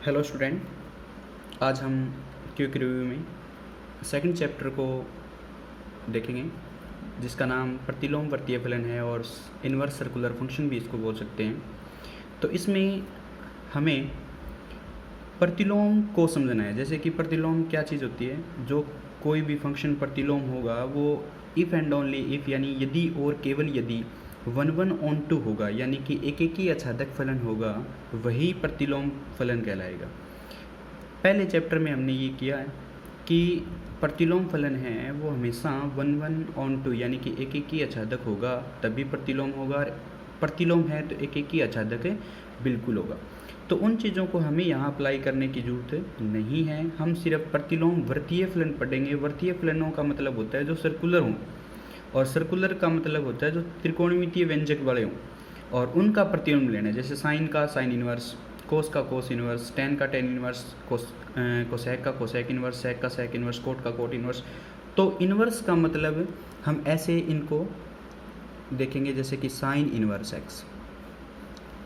Hello student, आज हम quick review में सेकंड चैप्टर को देखेंगे जिसका नाम प्रतिलोम वर्तीय फलन है और इनवर्स सर्कुलर फंक्शन भी इसको बोल सकते हैं। तो इसमें हमें प्रतिलोम को समझना है। जैसे कि प्रतिलोम क्या चीज़ होती है, जो कोई भी फंक्शन प्रतिलोम होगा वो इफ़ एंड ओनली इफ़ यानी यदि और केवल यदि 1/(1/(2) होगा, यानी कि एक ही आच्छादक फलन होगा, वही प्रतिलोम फलन कहलाएगा। पहले चैप्टर में हमने ये किया है कि प्रतिलोम फलन है वो हमेशा 1/(1/(2) यानी कि एक ही आच्छादक होगा तभी प्रतिलोम होगा। प्रतिलोम है तो एक ही आच्छादक बिल्कुल होगा। तो उन चीज़ों को हमें यहाँ अप्लाई करने की ज़रूरत नहीं है। हम सिर्फ प्रतिलोम वर्तीय फलन पढ़ेंगे। वर्तीय फलनों का मतलब होता है जो सर्कुलर हों, और सर्कुलर का मतलब होता है जो त्रिकोणमितीय व्यंजक वाले हों और उनका प्रतिलोम लेना है। जैसे साइन का साइन इनवर्स, कोस का कोस इनवर्स, टेन का टेन इनवर्स, कोसेक का कोसेक इनवर्स, सेक का सेक इनवर्स, कोट का कोट इनवर्स। तो इनवर्स का मतलब हम ऐसे इनको देखेंगे जैसे कि साइन इनवर्स एक्स।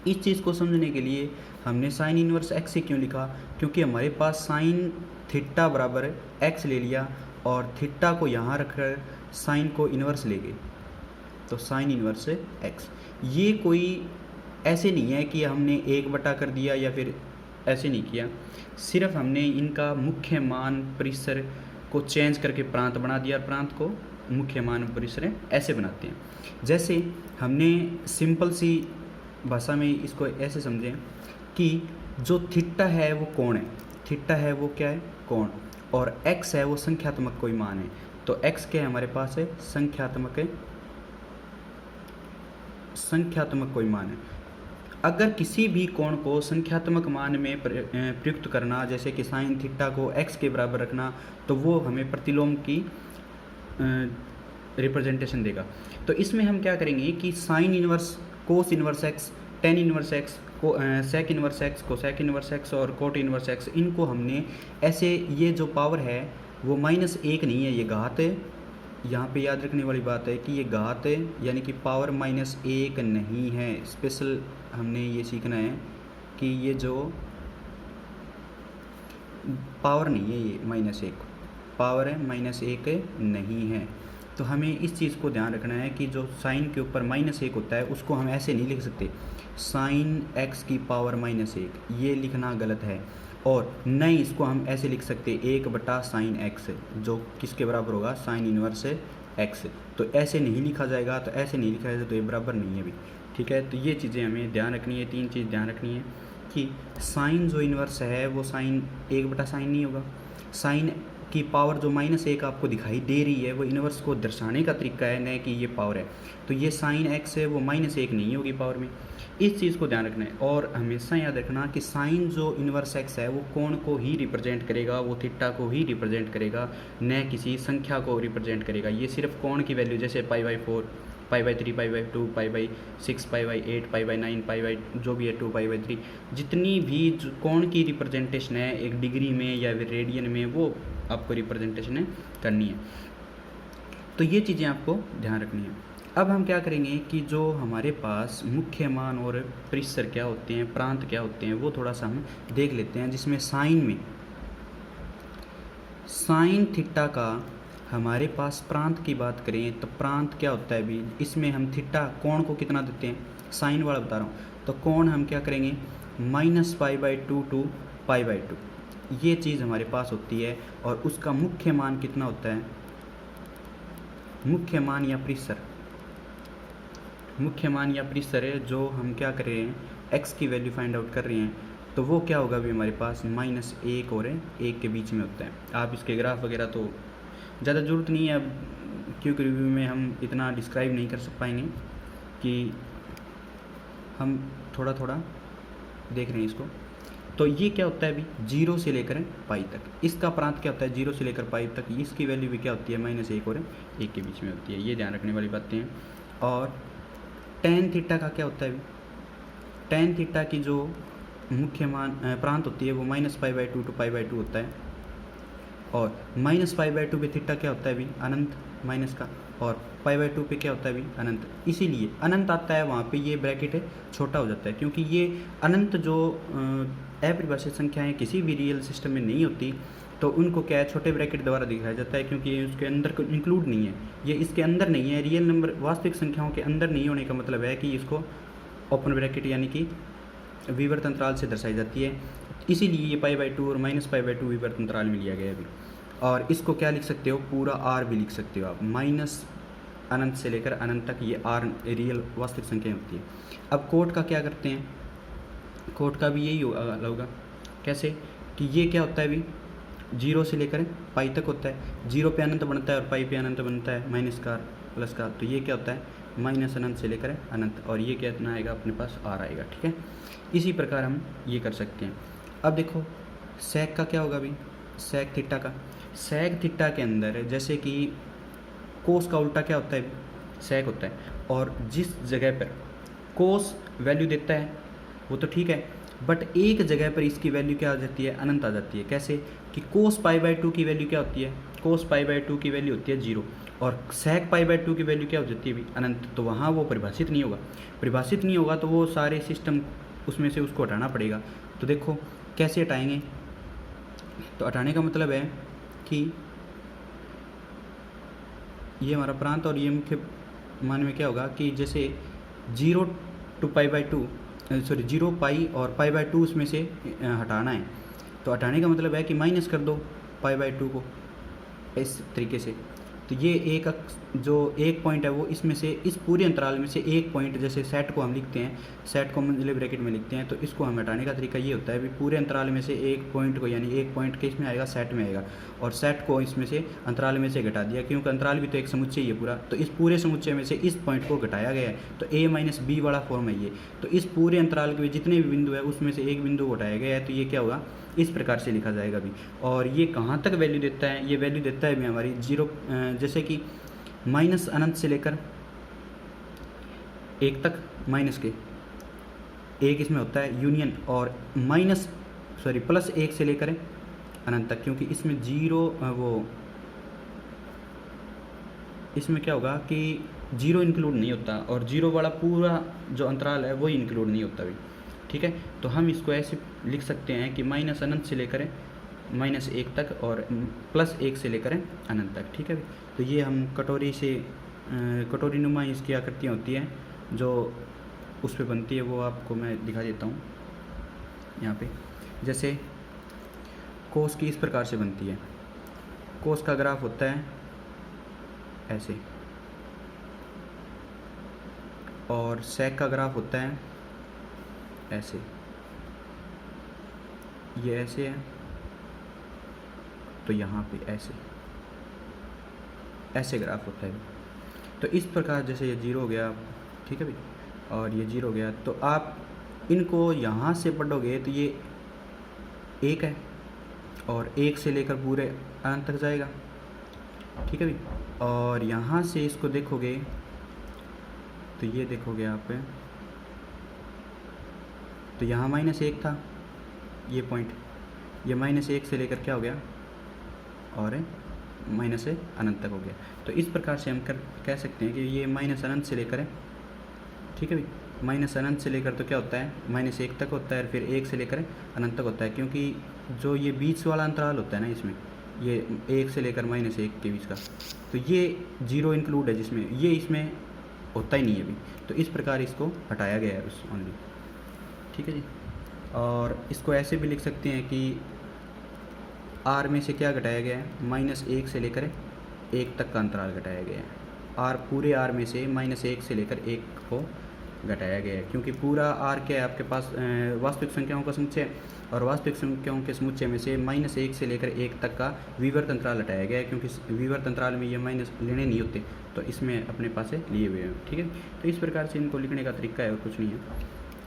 इस चीज़ को समझने के लिए हमने साइन इनवर्स एक्स से क्यों लिखा, क्योंकि हमारे पास साइन थीटा बराबर एक्स ले लिया और थीटा को यहाँ रखकर साइन को इनवर्स ले गए, तो साइन इनवर्स एक्स। ये कोई ऐसे नहीं है कि हमने 1/, कर दिया या फिर ऐसे नहीं किया, सिर्फ हमने इनका मुख्य मान परिसर को चेंज करके प्रांत बना दिया। प्रांत को मुख्य मान परिसर ऐसे बनाते हैं। जैसे हमने सिंपल सी भाषा में इसको ऐसे समझें कि जो थीटा है वो कोण है, थीटा है वो क्या है, कोण, और एक्स है वो संख्यात्मक कोई मान है। तो एक्स क्या है हमारे पास है, संख्यात्मक कोई मान है। अगर किसी भी कोण को संख्यात्मक मान में प्रयुक्त करना, जैसे कि साइन थीटा को एक्स के बराबर रखना, तो वो हमें प्रतिलोम की रिप्रेजेंटेशन देगा। तो इसमें हम क्या करेंगे कि sine inverse, cos inverse x, tan inverse x, sec inverse x, cosec inverse x और कोट इनवर्स एक्स, इनको हमने ऐसे, ये जो पावर है वो -1 नहीं है, ये घात है। यहाँ पे याद रखने वाली बात है कि ये घात है, यानी कि पावर -1 नहीं है। स्पेशल हमने ये सीखना है कि ये जो पावर नहीं है, ये -1 पावर है, -1 नहीं है। तो हमें इस चीज़ को ध्यान रखना है कि जो साइन के ऊपर -1 होता है उसको हम ऐसे नहीं लिख सकते, साइन एक्स की पावर -1, ये लिखना गलत है। और नहीं, इसको हम ऐसे लिख सकते 1/sin x, जो किसके बराबर होगा, साइन इनवर्स एक्स। तो ऐसे नहीं लिखा जाएगा, तो ऐसे नहीं लिखा जाएगा तो ये बराबर नहीं है भी, ठीक है। तो ये चीज़ें हमें ध्यान रखनी है, 3 चीज़ ध्यान रखनी है कि साइन जो इनवर्स है वो साइन 1/sin नहीं होगा। साइन की पावर जो -1 आपको दिखाई दे रही है वो इनवर्स को दर्शाने का तरीका है, न कि ये पावर है। तो ये साइन एक्स है वो -1 नहीं होगी पावर में, इस चीज़ को ध्यान रखना है। और हमेशा याद रखना कि साइन जो इनवर्स एक्स है वो कोण को ही रिप्रेजेंट करेगा, वो थीटा को ही रिप्रेजेंट करेगा, न किसी संख्या को रिप्रेजेंट करेगा। ये सिर्फ कोण की वैल्यू, जैसे π/4, π/3, π/2, π/6, π/8, π/9, π/, जो भी है 2π/3, जितनी भी कोण की रिप्रेजेंटेशन है एक डिग्री में या फिर रेडियन में, वो आपको रिप्रेजेंटेशन करनी है। तो ये चीज़ें आपको ध्यान रखनी है। अब हम क्या करेंगे कि जो हमारे पास मुख्य मान और परिसर क्या होते हैं, प्रांत क्या होते हैं, वो थोड़ा सा हम देख लेते हैं। जिसमें साइन में साइन थीटा का हमारे पास प्रांत की बात करें तो प्रांत क्या होता है भी, इसमें हम थीटा कोण को कितना देते हैं, साइन वाला बता रहा हूँ, तो कोण हम क्या करेंगे -π/2 to π/2, ये चीज़ हमारे पास होती है। और उसका मुख्य मान कितना होता है, मुख्य मान या परिसर, मुख्य मान या परिसर है जो हम क्या कर रहे हैं, x की वैल्यू फाइंड आउट कर रहे हैं, तो वो क्या होगा भी हमारे पास -1 और 1 के बीच में होता है। आप इसके ग्राफ वगैरह तो ज़्यादा ज़रूरत नहीं है, अब क्योंकि रिव्यू में हम इतना डिस्क्राइब नहीं कर पाएंगे, कि हम थोड़ा थोड़ा देख रहे हैं इसको। तो ये क्या होता है अभी 0 से लेकर पाई तक, इसका प्रांत क्या होता है 0 से लेकर पाई तक, इसकी वैल्यू भी क्या होती है -1 और 1 के बीच में होती है। ये ध्यान रखने वाली बातें हैं। और टेन थीटा का क्या होता है अभी, टेन थीटा की जो मुख्य मान प्रांत होती है वो -π/2 to π/2 होता है। और -π/2 पे थीटा क्या होता है अभी, अनंत माइनस का, और π/2 पे क्या होता है अभी, अनंत। इसीलिए अनंत आता है वहाँ पे ये ब्रैकेट छोटा हो जाता है, क्योंकि ये अनंत जो अपरिभाषित संख्याएं किसी भी रियल सिस्टम में नहीं होती तो उनको क्या है, छोटे ब्रैकेट द्वारा दिखाया जाता है, क्योंकि ये उसके अंदर इंक्लूड नहीं है, ये इसके अंदर नहीं है। रियल नंबर वास्तविक संख्याओं के अंदर नहीं होने का मतलब है कि इसको ओपन ब्रैकेट यानी कि विवर्त अंतराल से दर्शाई जाती है। इसीलिए ये π/2 और -π/2 विवर्त अंतराल में लिया गया है अभी। और इसको क्या लिख सकते हो, पूरा आर भी लिख सकते हो आप, माइनस अनंत से लेकर अनंत तक ये आर रियल वास्तविक संख्या होती है। अब कोट का क्या करते हैं, कोट का भी यही होगा। कैसे कि ये क्या होता है अभी, 0 से लेकर पाई तक होता है, 0 पे अनंत बनता है और पाई पे अनंत बनता है, माइनस का प्लस का, तो ये क्या होता है माइनस अनंत से लेकर अनंत, और ये कितना आएगा अपने पास आर आएगा। ठीक है, इसी प्रकार हम ये कर सकते हैं। अब देखो सेक का क्या होगा अभी, सेक थीटा का, सेक थीटा के अंदर जैसे कि कोस का उल्टा क्या होता है, सेक होता है, और जिस जगह पर कोस वैल्यू देता है वो तो ठीक है, बट एक जगह पर इसकी वैल्यू क्या आ जाती है, अनंत आ जाती है। कैसे कि कोस π/2 की वैल्यू क्या होती है, कोस π/2 की वैल्यू होती है 0, और सेक π/2 की वैल्यू क्या हो जाती है अभी, अनंत। तो वहाँ वो परिभाषित नहीं होगा, परिभाषित नहीं होगा तो वो सारे सिस्टम उसमें से उसको हटाना पड़ेगा। तो देखो कैसे हटाएंगे, तो हटाने का मतलब है कि ये हमारा प्रांत और ये मुख्य मान में क्या होगा कि जैसे 0 to π/2 सॉरी 0 पाई और π/2 उसमें से हटाना है, तो हटाने का मतलब है कि माइनस कर दो π/2 को इस तरीके से। तो ये एक जो एक पॉइंट है वो इसमें से, इस पूरे अंतराल में से एक पॉइंट, जैसे सेट को हम लिखते हैं, सेट को मंजिले ब्रैकेट में लिखते हैं, तो इसको हम हटाने का तरीका ये होता है भी पूरे अंतराल में से एक पॉइंट को, यानी एक पॉइंट के इसमें आएगा सेट में आएगा, और सेट को इसमें से अंतराल में से घटा दिया, क्योंकि अंतराल भी तो एक समुच्चय ही है पूरा, तो इस पूरे समुच्चय में से इस पॉइंट को घटाया गया है, तो a - b वाला फॉर्म है ये। तो इस पूरे अंतराल के जितने भी बिंदु है उसमें से एक बिंदु को हटाया गया है, तो ये क्या होगा, इस प्रकार से लिखा जाएगा भी। और ये कहाँ तक वैल्यू देता है, ये वैल्यू देता है भी हमारी 0 जैसे कि माइनस अनंत से लेकर 1 तक, माइनस के 1 इसमें होता है यूनियन, और +1 से लेकर अनंत तक, क्योंकि इसमें 0 वो इसमें क्या होगा कि 0 इंक्लूड नहीं होता, और 0 वाला पूरा जो अंतराल है वो इंक्लूड नहीं होता भी। ठीक है, तो हम इसको ऐसे लिख सकते हैं कि माइनस अनंत से लेकर -1 तक और +1 से लेकर अनंत तक। ठीक है, तो ये हम कटोरी से कटोरी नुमा इसकी आकृतियाँ होती हैं जो उस पर बनती है, वो आपको मैं दिखा देता हूँ यहाँ पे। जैसे कोस की इस प्रकार से बनती है, कोस का ग्राफ होता है ऐसे, और सेक का ग्राफ होता है ऐसे, ये ऐसे है, तो यहाँ पे ऐसे ग्राफ होता है। तो इस प्रकार जैसे ये 0 हो गया, ठीक है भाई, और ये 0 हो गया, तो आप इनको यहाँ से पढ़ोगे तो ये 1 है, और 1 से लेकर पूरे अनंत तक जाएगा। ठीक है भाई, और यहाँ से इसको देखोगे तो ये देखोगे आप, तो यहाँ -1 था ये पॉइंट, ये -1 से लेकर क्या हो गया, और माइनस से अनंत तक हो गया। तो इस प्रकार से हम कह सकते हैं कि ये माइनस अनंत से लेकर है। ठीक है भाई, माइनस अनंत से लेकर तो क्या होता है, -1 तक होता है, फिर 1 से लेकर अनंत तक होता है, क्योंकि जो ये बीच वाला अंतराल होता है ना, इसमें ये 1 से लेकर -1 के बीच का, तो ये 0 इंक्लूड है, जिसमें ये इसमें होता ही नहीं है अभी, तो इस प्रकार इसको हटाया गया है उस ओनली। ठीक है जी, और इसको ऐसे भी लिख सकते हैं कि आर में से क्या घटाया गया है, -1 से लेकर 1 तक का अंतराल घटाया गया है। आर पूरे आर में से -1 से लेकर 1 को घटाया गया है, क्योंकि पूरा आर क्या है आपके पास वास्तविक संख्याओं का समुच्चय, और वास्तविक संख्याओं के समुच्चय में से -1 से लेकर 1 तक का विवर्त अंतराल हटाया गया है, क्योंकि विवर्त अंतराल में ये माइनस लेने नहीं होते, तो इसमें अपने पास से लिए हुए हैं। ठीक है, तो इस प्रकार से इनको लिखने का तरीका है और कुछ नहीं है,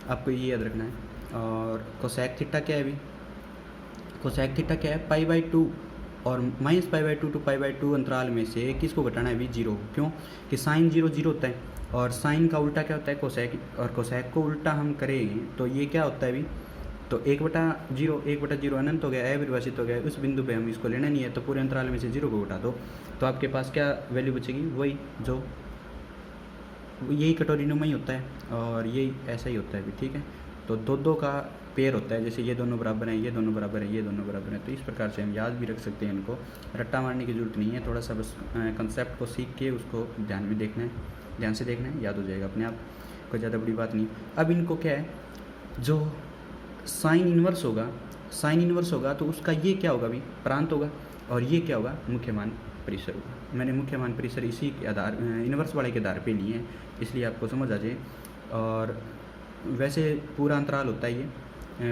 आपको ये याद रखना है। और कोसेक थीटा क्या है अभी, कोसेक थीटा क्या है, π/2 और -π/2 to π/2 अंतराल में से किसको घटाना है अभी, 0। क्यों कि साइन 0 0 होता है, और साइन का उल्टा क्या होता है, कोसेक, और कोसेक को उल्टा हम करेंगे तो ये क्या होता है अभी, तो 1/0 अनंत हो गया, अपरिभाषित हो गया, उस बिंदु पे हम इसको लेना नहीं है, तो पूरे अंतराल में से 0 को घटा दो, तो आपके पास क्या वैल्यू बचेगी, वही जो यही कटोरी नुमा ही होता है, और यही ऐसा ही होता है अभी। ठीक है, तो 2 का पेयर होता है, जैसे ये दोनों बराबर हैं, ये दोनों बराबर हैं, ये दोनों बराबर हैं, तो इस प्रकार से हम याद भी रख सकते हैं। इनको रट्टा मारने की ज़रूरत नहीं है, थोड़ा सा बस कंसेप्ट को सीख के उसको ध्यान में देखना है, ध्यान से देखना है, याद हो जाएगा अपने आप, कोई ज़्यादा बड़ी बात नहीं। अब इनको क्या है, जो साइन इन्वर्स होगा तो उसका ये क्या होगा अभी, प्रांत होगा, और ये क्या होगा, मुख्य मान परिसर होगा। मैंने मुख्य मान परिसर इसी के आधार इन्वर्स वाले के आधार पे लिए हैं, इसलिए आपको समझ आ जाए। और वैसे पूरा अंतराल होता है ये,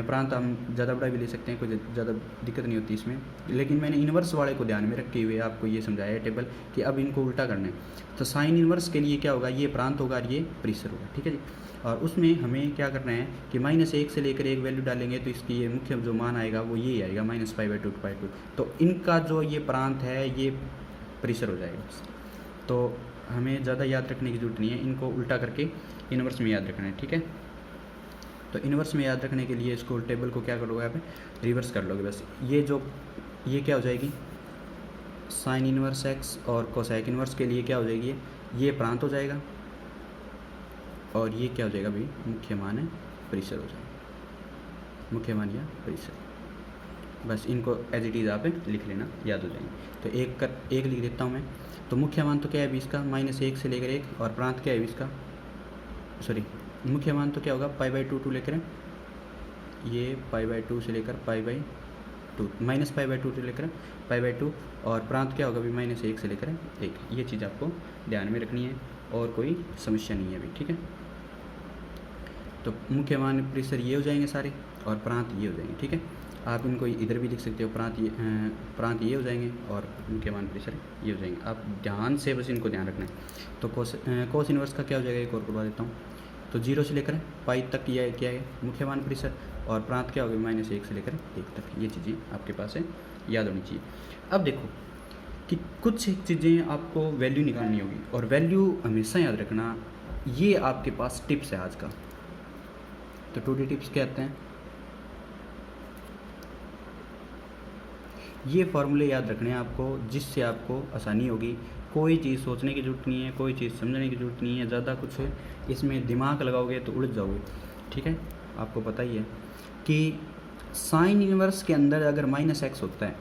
प्रांत हम ज़्यादा बड़ा भी ले सकते हैं, कोई ज़्यादा दिक्कत नहीं होती इसमें, लेकिन मैंने इन्वर्स वाले को ध्यान में रखते हुए आपको ये समझाया है टेबल कि अब इनको उल्टा करना है। तो साइन इन्वर्स के लिए क्या होगा, ये प्रांत होगा और ये परिसर होगा, ठीक है जी। और उसमें हमें क्या करना है कि -1 से लेकर 1 वैल्यू डालेंगे तो इसकी ये मुख्य जो मान आएगा वो ये आएगा -π/2 to π2, तो इनका जो ये प्रांत है ये परिसर हो जाएगा। तो हमें ज़्यादा याद रखने की जरूरत नहीं है, इनको उल्टा करके इन्वर्स में याद रखना है, ठीक है। तो इन्वर्स में याद रखने के लिए इसको टेबल को क्या करोगे, आप रिवर्स कर लोगे बस। ये क्या हो जाएगी, साइन इन्वर्स x, और कोसेक इन्वर्स के लिए क्या हो जाएगी, ये प्रांत हो जाएगा, और ये क्या हो जाएगा भाई, मुख्य मान है, परिसर हो जाएगा, मुख्य मान या परिसर। बस इनको एज इट इज़ आप लिख लेना, याद हो जाएंगे। तो एक लिख देता हूँ मैं। तो मुख्य मान तो क्या है अभी इसका, -1 से लेकर 1, और प्रांत क्या है इसका, सॉरी मुख्य मान तो क्या होगा, π/2 to लेकर ये π/2 से लेकर π/2, -π/2 से लेकर π/2, और प्रांत क्या होगा अभी -1 से लेकर 1। ये चीज़ आपको ध्यान में रखनी है, और कोई समस्या नहीं है अभी, ठीक है। तो मुख्य मान परिसर ये हो जाएंगे सारे, और प्रांत ये हो जाएंगे, ठीक है। आप इनको इधर भी लिख सकते हो, प्रांत ये हो जाएंगे और मुख्य मान परिसर ये हो जाएंगे। आप ध्यान से बस इनको ध्यान रखना है। तो कोस इन्वर्स का क्या हो जाएगा, एक और करवा देता हूँ। तो 0 से लेकर पाई तक ये क्या है, मुख्य मान परिसर, और प्रांत क्या होगा, -1 से लेकर 1 तक। ये चीज़ें आपके पास है, याद होनी चाहिए। अब देखो कि कुछ चीज़ें आपको वैल्यू निकालनी होगी, और वैल्यू हमेशा याद रखना, ये आपके पास टिप्स है आज का। तो 2D टिप्स क्या आते हैं, ये फॉर्मूले याद रखने हैं आपको, जिससे आपको आसानी होगी। कोई चीज़ सोचने की ज़रूरत नहीं है, कोई चीज़ समझने की ज़रूरत नहीं है, ज़्यादा कुछ इसमें दिमाग लगाओगे तो उलझ जाओगे, ठीक है। आपको पता ही है कि साइन इन्वर्स के अंदर अगर -x होता है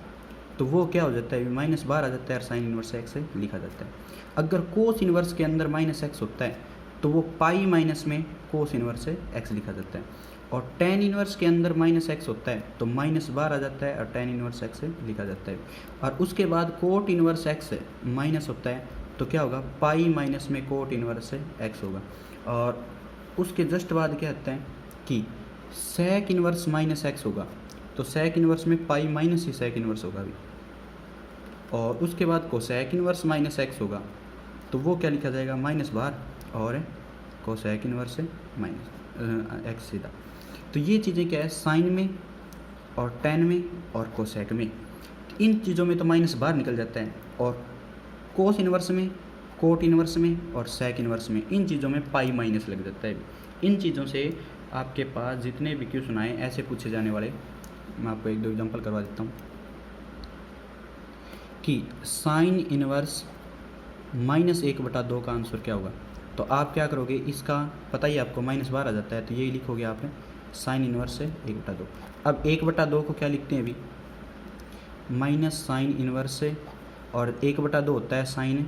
तो वो क्या हो जाता है, -12 आ जाता है, और साइन इन्वर्स x से लिखा जाता है। अगर कोस इन्वर्स के अंदर -x होता है तो वो पाई माइनस में कोस इन्वर्स से x लिखा जाता है, और tan इन्वर्स के अंदर -x होता है तो -12 आ जाता है, और tan इन्वर्स x से लिखा जाता है। और उसके बाद कोट इन्वर्स x से माइनस होता है तो क्या होगा, पाई माइनस में कोट इन्वर्स से x होगा। और उसके जस्ट बाद क्या होता है कि सेक इन्वर्स -x होगा, तो सेक इन्वर्स में पाई माइनस ही सेक इन्वर्स होगा अभी। और उसके बाद कोसेक इन्वर्स -x होगा तो वो क्या लिखा जाएगा, -12, और कोसेक इन्वर्स से -x सीधा। तो ये चीज़ें क्या है, साइन में और tan में और कोसेक में, इन चीज़ों में तो -12 निकल जाता है, और कोस इन्वर्स में, कोट इन्वर्स में और सेक इन्वर्स में, इन चीज़ों में पाई माइनस लग जाता है। इन चीज़ों से आपके पास जितने भी क्वेश्चन आए ऐसे पूछे जाने वाले, मैं आपको 1-2 एग्जांपल करवा देता हूँ कि साइन इन्वर्स -1/2 का आंसर क्या होगा। तो आप क्या करोगे, इसका पता ही आपको -12 आ जाता है, तो यही लिखोगे आप साइन इन्वर्स से 1/2। अब 1/2 को क्या लिखते हैं अभी, माइनस साइन इन्वर्स से, और 1/2 होता है साइन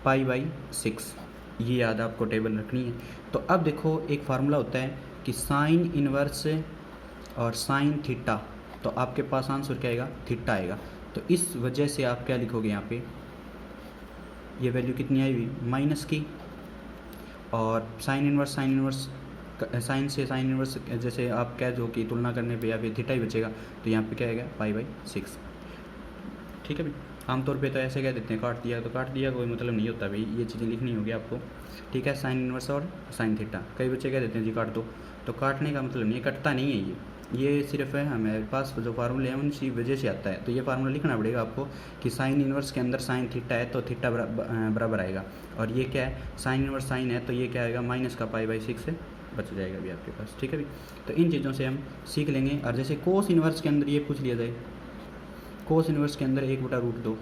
π/6। ये याद आपको टेबल रखनी है। तो अब देखो एक फार्मूला होता है कि साइन इन्वर्स और साइन थीटा, तो आपके पास आंसर क्या आएगा, थीटा आएगा। तो इस वजह से आप क्या लिखोगे यहाँ पे, ये वैल्यू कितनी आई हुई, माइनस की, और साइन इन्वर्स साइन से साइन इन्वर्स जैसे आप कह दो कि तुलना करने पे या फिर थीटा ही बचेगा, तो यहाँ पे क्या आएगा, π/6, ठीक है भाई। आमतौर पे तो ऐसे कह देते हैं काट दिया, तो काट दिया कोई मतलब नहीं होता भाई, ये चीज़ें लिखनी होगी आपको, ठीक है। साइन इन्वर्स और साइन थीटा, कई बच्चे कह देते हैं जी काट दो, तो काटने का मतलब नहीं, कटता नहीं है ये सिर्फ है हमारे पास जो फार्मूले हैं उनकी वजह से आता है। तो ये फार्मूला लिखना पड़ेगा आपको कि साइन इन्वर्स के अंदर साइन थीटा है तो थीटा बराबर आएगा, और ये क्या है, साइन इन्वर्स साइन है तो ये क्या आएगा, माइनस का π/6 से बच जाएगा अभी आपके पास, ठीक है भाई। तो इन चीज़ों से हम सीख लेंगे। और जैसे कोस इन्वर्स के अंदर ये पूछ लिया जाए, कोस इन्वर्स के अंदर 1/√2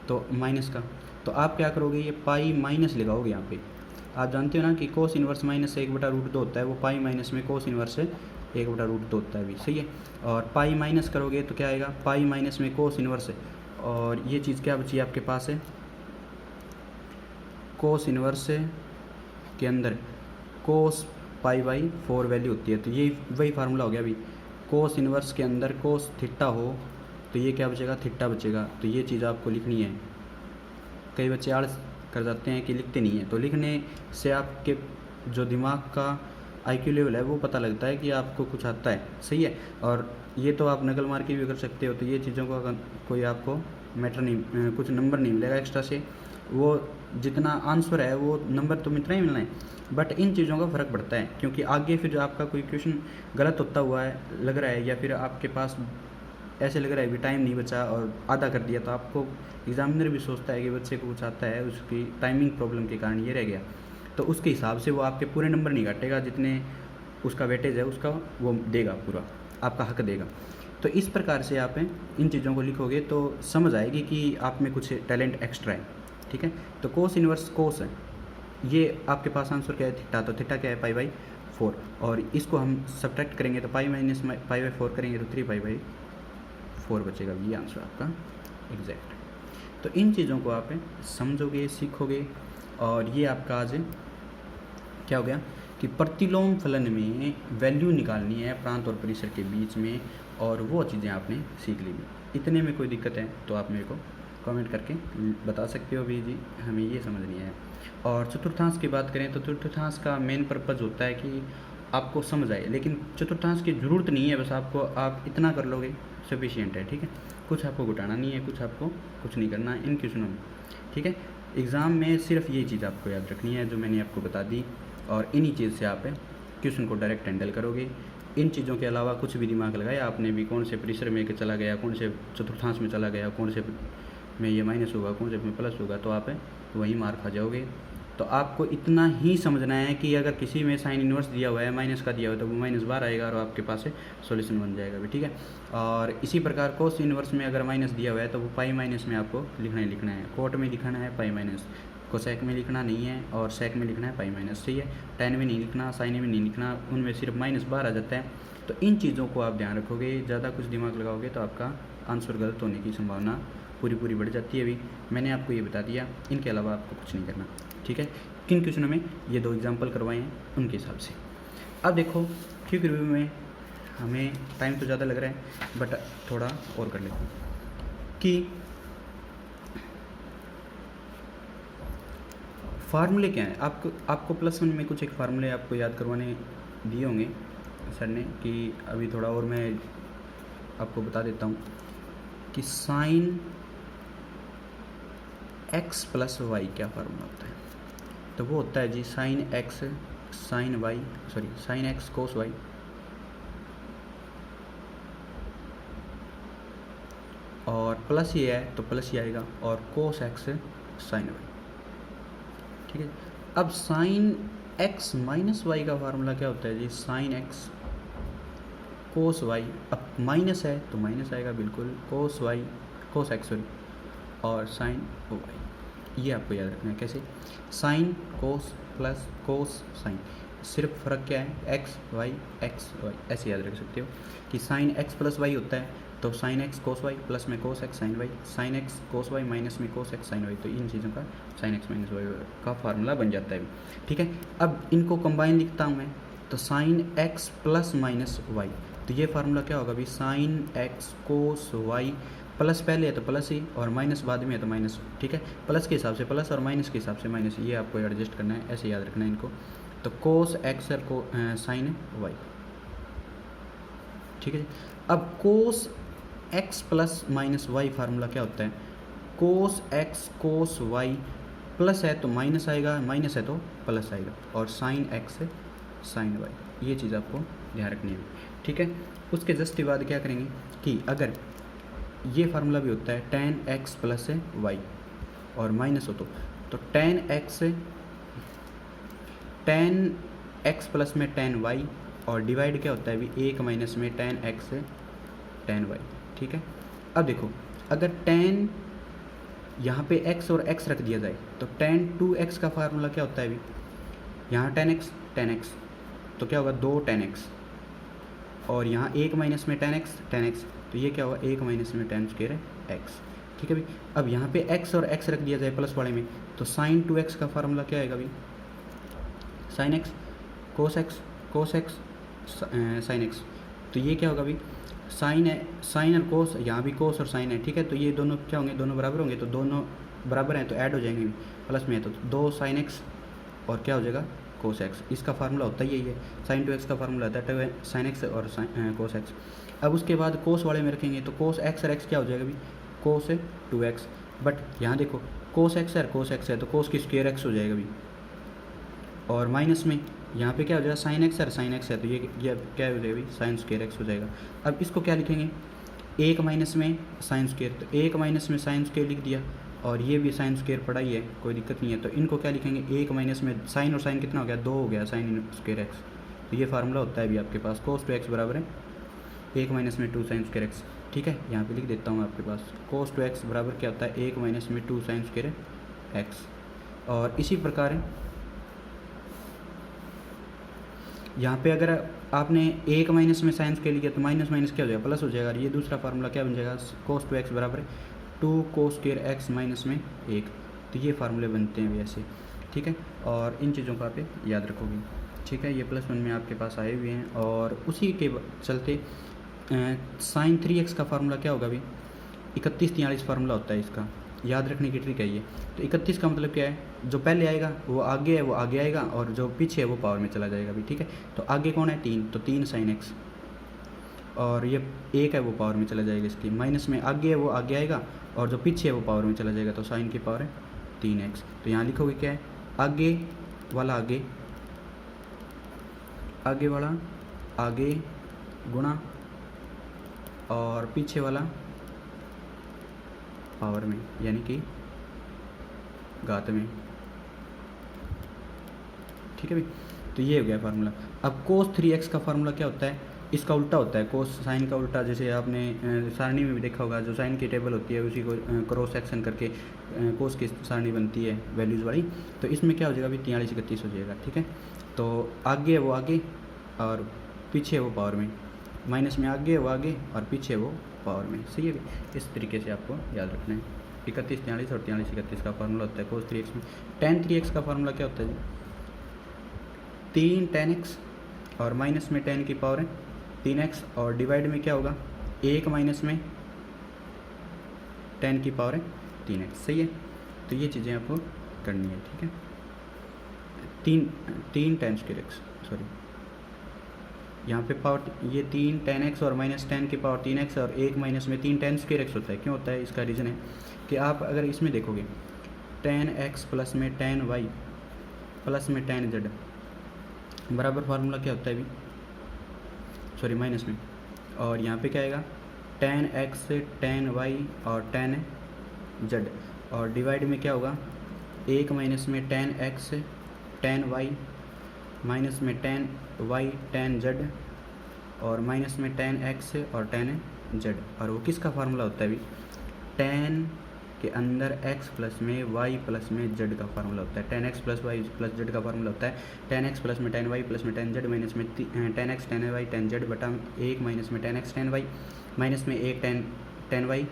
तो माइनस का, तो आप क्या करोगे, ये पाई माइनस लगाओगे यहाँ पे, आप जानते हो ना कि कोस इन्वर्स माइनस 1/√2 होता है, वो पाई माइनस में कोस इन्वर्स 1/√2 होता है भी, सही है। और पाई माइनस करोगे तो क्या आएगा, पाई माइनस में कोस इन्वर्स और ये चीज़ क्या बची आपके पास है, कोस इन्वर्स के अंदर कोस पाई/4 वैल्यू होती है, तो ये वही फार्मूला हो गया अभी। कोस इन्वर्स के अंदर कोस थीटा हो तो ये क्या बचेगा, थीटा बचेगा। तो ये चीज़ आपको लिखनी है। कई बच्चे आलस कर जाते हैं कि लिखते नहीं हैं, तो लिखने से आपके जो दिमाग का IQ लेवल है वो पता लगता है कि आपको कुछ आता है, सही है। और ये तो आप नकल मार के भी कर सकते हो, तो ये चीज़ों को अगर कोई आपको मैटर नहीं, कुछ नंबर नहीं मिलेगा एक्स्ट्रा से, वो जितना आंसर है वो नंबर तो इतना ही मिलना है, बट इन चीज़ों का फ़र्क पड़ता है। क्योंकि आगे फिर आपका कोई क्वेश्चन गलत होता हुआ है लग रहा है, या फिर आपके पास ऐसे लग रहा है भी टाइम नहीं बचा और आधा कर दिया, तो आपको एग्जामिनर भी सोचता है कि बच्चे को कुछ आता है, उसकी टाइमिंग प्रॉब्लम के कारण ये रह गया, तो उसके हिसाब से वो आपके पूरे नंबर नहीं काटेगा, जितने उसका वेटेज है उसका वो देगा, पूरा आपका हक देगा। तो इस प्रकार से आप इन चीज़ों को लिखोगे तो समझ आएगी कि आप में कुछ टैलेंट एक्स्ट्रा है, ठीक है। तो कोस इन्वर्स कोस है, ये आपके पास आंसर क्या है, थीटा, तो थीटा क्या है, पाई/4, और इसको हम सब्ट्रैक्ट करेंगे तो पाई माइनस पाई/4 करेंगे तो 3 पाई/4 बचेगा, ये आंसर आपका एग्जैक्ट। तो इन चीज़ों को आप समझोगे, सीखोगे, और ये आपका आज क्या हो गया कि प्रतिलोम फलन में वैल्यू निकालनी है प्रांत और परिसर के बीच में, और वो चीज़ें आपने सीख ली। इतने में कोई दिक्कत है तो आप मेरे को कमेंट करके बता सकते हो भी जी हमें ये समझनी है। और चतुर्थांश की बात करें तो चतुर्थांश का मेन पर्पज़ होता है कि आपको समझ आए, लेकिन चतुर्थांश की ज़रूरत नहीं है, बस आपको आप इतना कर लोगे सफिशिएंट है, ठीक है। कुछ आपको घटाना नहीं है, कुछ आपको कुछ नहीं करना है इन क्वेश्चनों में, ठीक है। एग्ज़ाम में सिर्फ ये चीज़ आपको याद रखनी है जो मैंने आपको बता दी, और इन्हीं चीज़ से आप क्वेश्चन को डायरेक्ट हैंडल करोगे। इन चीज़ों के अलावा कुछ भी दिमाग लगाया आपने भी, कौन से परिसर में चला गया, कौन से चतुर्थांश में चला गया, कौन से में ये माइनस होगा, कौन से में प्लस होगा, तो आप वहीं मार खा जाओगे। तो आपको इतना ही समझना है कि अगर किसी में साइन इन्वर्स दिया हुआ है, माइनस का दिया हुआ है, तो वो -12 आएगा और आपके पास सॉल्यूशन बन जाएगा भी, ठीक है। और इसी प्रकार कोस इन्वर्स में अगर माइनस दिया हुआ है तो वो पाई माइनस में आपको लिखना ही लिखना है, कोट में लिखना है पाई माइनस, कोसेक में लिखना नहीं है, और सेक में लिखना है पाई माइनस, सही है। टेन में नहीं लिखना, साइन में नहीं लिखना, उनमें सिर्फ -12 आ जाता है। तो इन चीज़ों को आप ध्यान रखोगे, ज़्यादा कुछ दिमाग लगाओगे तो आपका आंसर गलत होने की संभावना पूरी बढ़ जाती है। अभी मैंने आपको ये बता दिया, इनके अलावा आपको कुछ नहीं करना, ठीक है। किन क्वेश्चनों में ये 2 एग्जाम्पल करवाए हैं उनके हिसाब से। अब देखो क्विक रिव्यू में हमें टाइम तो ज़्यादा लग रहा है, बट थोड़ा और कर लेते हैं कि फार्मूले क्या है। आपको +1 में कुछ एक फार्मूले आपको याद करवाने दिए होंगे सर ने, कि अभी थोड़ा और मैं आपको बता देता हूँ कि साइन x + y क्या फार्मूला होता है। तो वो होता है जी साइन x cos y और प्लस ये है तो प्लस ये आएगा, और cos x sin y, ठीक है। अब साइन x - y का फार्मूला क्या होता है जी, साइन x cos y, अब माइनस है तो माइनस आएगा बिल्कुल, cos x और साइन y, ये आपको याद रखना है। कैसे, sine cos plus cos sign, सिर्फ फ़र्क क्या है, x y, ऐसे याद रख सकते हो कि साइन x + y होता है तो sine x cos y, plus में cos x sin y, sine x cos y minus में cos x sin y, तो इन चीज़ों का साइन x - y का फार्मूला बन जाता है, ठीक है। अब इनको कंबाइन लिखता हूँ मैं, तो साइन x ± y, तो ये फार्मूला क्या होगा अभी, sine x cos y, plus पहले है तो प्लस ही, और माइनस बाद में है तो माइनस, ठीक है। प्लस के हिसाब से प्लस और माइनस के हिसाब से माइनस, ये आपको एडजस्ट करना है, ऐसे याद रखना है इनको। तो cos x को साइन y, ठीक है। अब cos x ± y फार्मूला क्या होता है, cos x cos y, plus है तो माइनस आएगा, माइनस है तो प्लस आएगा, और साइन x साइन y, ये चीज़ आपको ध्यान रखनी है, ठीक है। उसके जस्ट के बाद क्या करेंगे कि अगर ये फार्मूला भी होता है tan x + y और माइनस हो तो tan x प्लस में tan y, और डिवाइड क्या होता है अभी 1 माइनस में tan x tan y, ठीक है। अब देखो अगर tan यहाँ पे x और x रख दिया जाए तो tan 2x का फार्मूला क्या होता है अभी, यहाँ 10x 10x, तो क्या होगा 2 10x, और यहाँ 1 माइनस में 10x 10x, तो ये क्या होगा 1 माइनस में 10 स्क्वायर x। ठीक है भाई। अब यहाँ पे x और x रख दिया जाए प्लस वाले में, तो साइन 2x का फार्मूला क्या आएगा भाई, साइन x कोस x साइन x, तो ये क्या होगा भाई साइन और कोस, यहाँ भी कोस और साइन है। ठीक है, तो ये दोनों क्या होंगे, दोनों बराबर होंगे, तो दोनों बराबर हैं तो ऐड हो जाएंगे, प्लस में है तो 2 साइन x और क्या हो जाएगा कोस x। इसका फार्मूला होता ही यही है, साइन 2x का फार्मूला होता है साइन x और कोस x। अब उसके बाद कोस वाले में रखेंगे तो कोस x और x क्या हो जाएगा भाई, कोस 2x, बट यहाँ देखो कोस x है कोस x है तो कोस की स्क्वायर x हो जाएगा भाई, और माइनस में यहाँ पे क्या हो जाएगा साइन x और साइन x है तो ये क्या हो जाएगा भाई साइन स्क्वायर x हो जाएगा। अब इसको क्या लिखेंगे, 1 माइनस में साइन स्क्वायर, तो 1 माइनस में साइन स्क्वायर लिख दिया, और ये भी साइन स्क्वायर पड़ा ही है, कोई दिक्कत नहीं है। तो इनको क्या लिखेंगे, 1 माइनस में साइन और साइन कितना हो गया 2 हो गया साइन स्क्वायर x, तो ये फार्मूला होता है अभी आपके पास कोस 2x बराबर है 1 माइनस में 2 साइन स्क्वायर x। ठीक है, यहाँ पे लिख देता हूँ आपके पास कोस 2x बराबर क्या होता है 1 माइनस में 2 साइन स्क्वायर x। और इसी प्रकार यहाँ पे अगर आपने 1 माइनस में साइन स्क्वायर लिया तो माइनस माइनस क्या हो जाएगा प्लस हो जाएगा, ये दूसरा फार्मूला क्या बन जाएगा कोस 2x बराबर 2 कोस स्क्वायर x माइनस में 1, तो ये फार्मूले बनते हैं वैसे। ठीक है, और इन चीज़ों को आप याद रखोगे। ठीक है, ये +1 में आपके पास आए हुए हैं, और उसी के चलते साइन 3x का फार्मूला क्या होगा अभी 31 43 फार्मूला होता है इसका, याद रखने की ट्रिक है ये। तो 31 का मतलब क्या है, जो पहले आएगा वो आगे है वो आगे आएगा, और जो पीछे है वो पावर में चला जाएगा अभी। ठीक है, तो आगे कौन है 3, तो 3 साइन x, और ये 1 है वो पावर में चला जाएगा इसकी, माइनस में आगे है वो आगे आएगा, और जो पीछे है वो पावर में चला जाएगा, तो साइन की पावर है 3x। तो यहाँ लिखोगे क्या है, आगे वाला आगे गुणा और पीछे वाला पावर में यानी कि घात में। ठीक है भाई, तो ये हो गया फार्मूला। अब कोस 3x का फार्मूला क्या होता है, इसका उल्टा होता है, कोस साइन का उल्टा, जैसे आपने सारणी में भी देखा होगा, जो साइन की टेबल होती है उसी को क्रॉस सेक्शन करके कोस की सारणी बनती है वैल्यूज़ वाली, तो इसमें क्या हो जाएगा अभी 43 31 हो जाएगा। ठीक है, तो आगे है वो आगे और पीछे है वो पावर में, माइनस में आगे है वो आगे और पीछे वो पावर में। सही है, इस तरीके से आपको याद रखना है। 31 43 और 43 31 का फार्मूला होता है कोस 3x में। tan 3x का फार्मूला क्या होता है जी, 3 tan x और माइनस में tan की पावर है 3x, और डिवाइड में क्या होगा 1 माइनस में tan की पावर है 3x। सही है, तो ये चीज़ें आपको करनी है। ठीक है, 3 tan स्क्वायर x, सॉरी यहाँ पे पावर ये 3 tan x और माइनस tan की पावर 3x, और 1 माइनस में 3 tan स्क्वायर x होता है। क्यों होता है, इसका रीज़न है कि आप अगर इसमें देखोगे tan x प्लस में tan y प्लस में tan z बराबर फार्मूला क्या होता है अभी, सॉरी माइनस में, और यहाँ पे क्या आएगा tan x tan y और tan z, और डिवाइड में क्या होगा 1 माइनस में tan x tan y minus में tan y tan z, और माइनस में tan x और tan z, और वो किसका फार्मूला होता है अभी tan के अंदर x प्लस में y प्लस में z का फार्मूला होता है। tan x plus y plus z का फार्मूला होता है tan x प्लस में tan y प्लस में tan z माइनस में tan x tan y tan z बटा 1 माइनस में tan x tan y minus में 1 tan y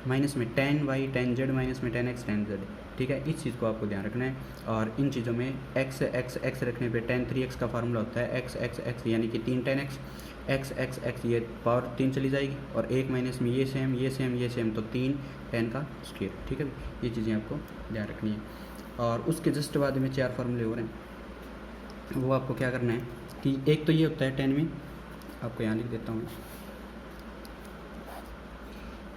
माइनस में tan y tan z minus में tan x tan z। ठीक है, इस चीज़ को आपको ध्यान रखना है, और इन चीज़ों में x x x रखने पे tan 3x का फार्मूला होता है x x x यानी कि 3 tan x x x ये पावर 3 चली जाएगी, और 1 माइनस में ये सेम तो 3 tan का स्क्वायर। ठीक है, ये चीज़ें आपको ध्यान रखनी है। और उसके जस्ट बाद में 4 फार्मूले हो रहे हैं, वो आपको क्या करना है कि एक तो ये होता है tan में, आपको यहाँ लिख देता हूँ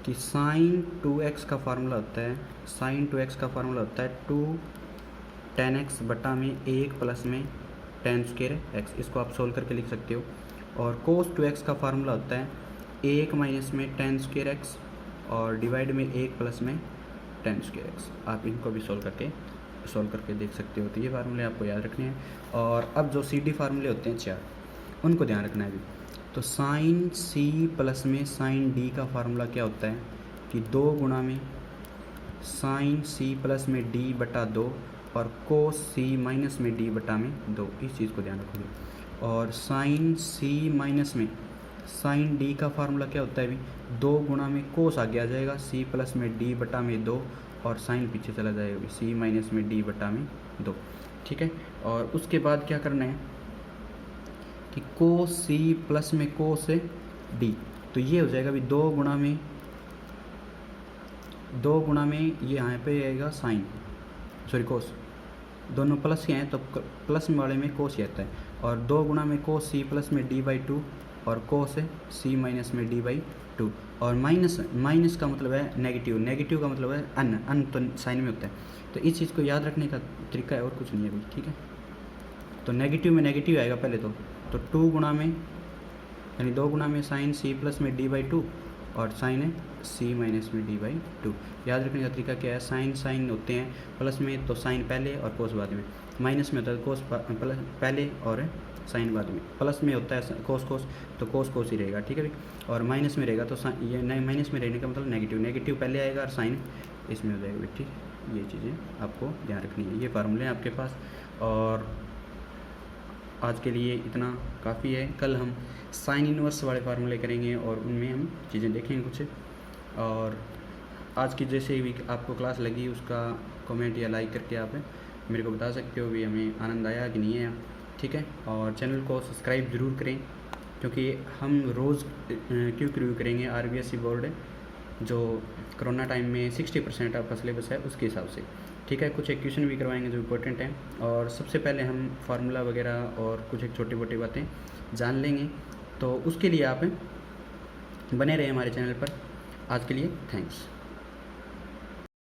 कि साइन 2x का फार्मूला होता है, साइन 2x का फार्मूला होता है 2 tan x बटा में 1 प्लस में tan स्क्वायर x, इसको आप सोल्व करके लिख सकते हो। और कोस 2x का फार्मूला होता है 1 माइनस में tan स्क्वायर x और डिवाइड में 1 प्लस में tan स्क्वायर x, आप इनको भी सोल्व करके देख सकते हो। तो ये फार्मूले आपको याद रखने हैं। और अब जो CD फार्मूले होते हैं 4, उनको ध्यान रखना है अभी। तो साइन C प्लस में साइन D का फार्मूला क्या होता है कि 2 गुणा में साइन C प्लस में D बटा 2 और कोस सी माइनस में डी बटा में 2, इस चीज़ को ध्यान रखोगे। और साइन सी माइनस में साइन डी का फार्मूला क्या होता है अभी, 2 गुणा में कोस आगे आ जाएगा, सी प्लस में डी बटा में 2 और साइन पीछे चला जाएगा अभी, सी माइनस में डी बटा में 2, ठीक है। और उसके बाद क्या करना है कि कोस सी प्लस में कोस डी, तो ये हो जाएगा अभी 2 गुणा में ये यहाँ पे आएगा साइन, सॉरी कोस, दोनों प्लस के हैं तो प्लस में वाले में कोस ही आता है। और 2 गुणा में कोस सी प्लस में डी बाई 2 और कोस सी माइनस में डी बाई 2। और माइनस का मतलब है नेगेटिव, नेगेटिव का मतलब है अन तो साइन में होता है। तो इस चीज़ को याद रखने का तरीका है और कुछ नहीं है भाई, ठीक है। तो नेगेटिव में नेगेटिव आएगा पहले तो 2 गुणा में यानी 2 गुणा में साइन सी प्लस में डी बाई 2 और साइन है सी माइनस में डी बाई 2। याद रखने का तरीका क्या है, साइन होते हैं प्लस में तो साइन पहले और कोस बाद में, माइनस में होता है कोस पहले और साइन बाद में, प्लस में होता है कोस तो कोस ही रहेगा, ठीक है भाई। और माइनस में रहेगा तो ये माइनस में रहने का मतलब नेगेटिव पहले आएगा और साइन इसमें हो जाएगा, ठीक। ये चीज़ें आपको ध्यान रखनी है, ये फार्मूले हैं आपके पास। और आज के लिए इतना काफ़ी है, कल हम साइन इनवर्स वाले फार्मूले करेंगे और उनमें हम चीज़ें देखेंगे कुछ। और आज की जैसे भी आपको क्लास लगी उसका कमेंट या लाइक करके आप मेरे को बता सकते हो भी हमें आनंद आया कि नहीं आया, ठीक है। और चैनल को सब्सक्राइब ज़रूर करें क्योंकि हम रोज़ क्विक रिव्यू करेंगे RBSE बोर्ड जो कोरोना टाइम में 60% आपका सिलेबस है उसके हिसाब से, ठीक है। कुछ एक क्वेश्चन भी करवाएंगे जो इम्पोर्टेंट हैं और सबसे पहले हम फार्मूला वगैरह और कुछ एक छोटी मोटी बातें जान लेंगे। तो उसके लिए आप बने रहें हमारे चैनल पर। आज के लिए थैंक्स।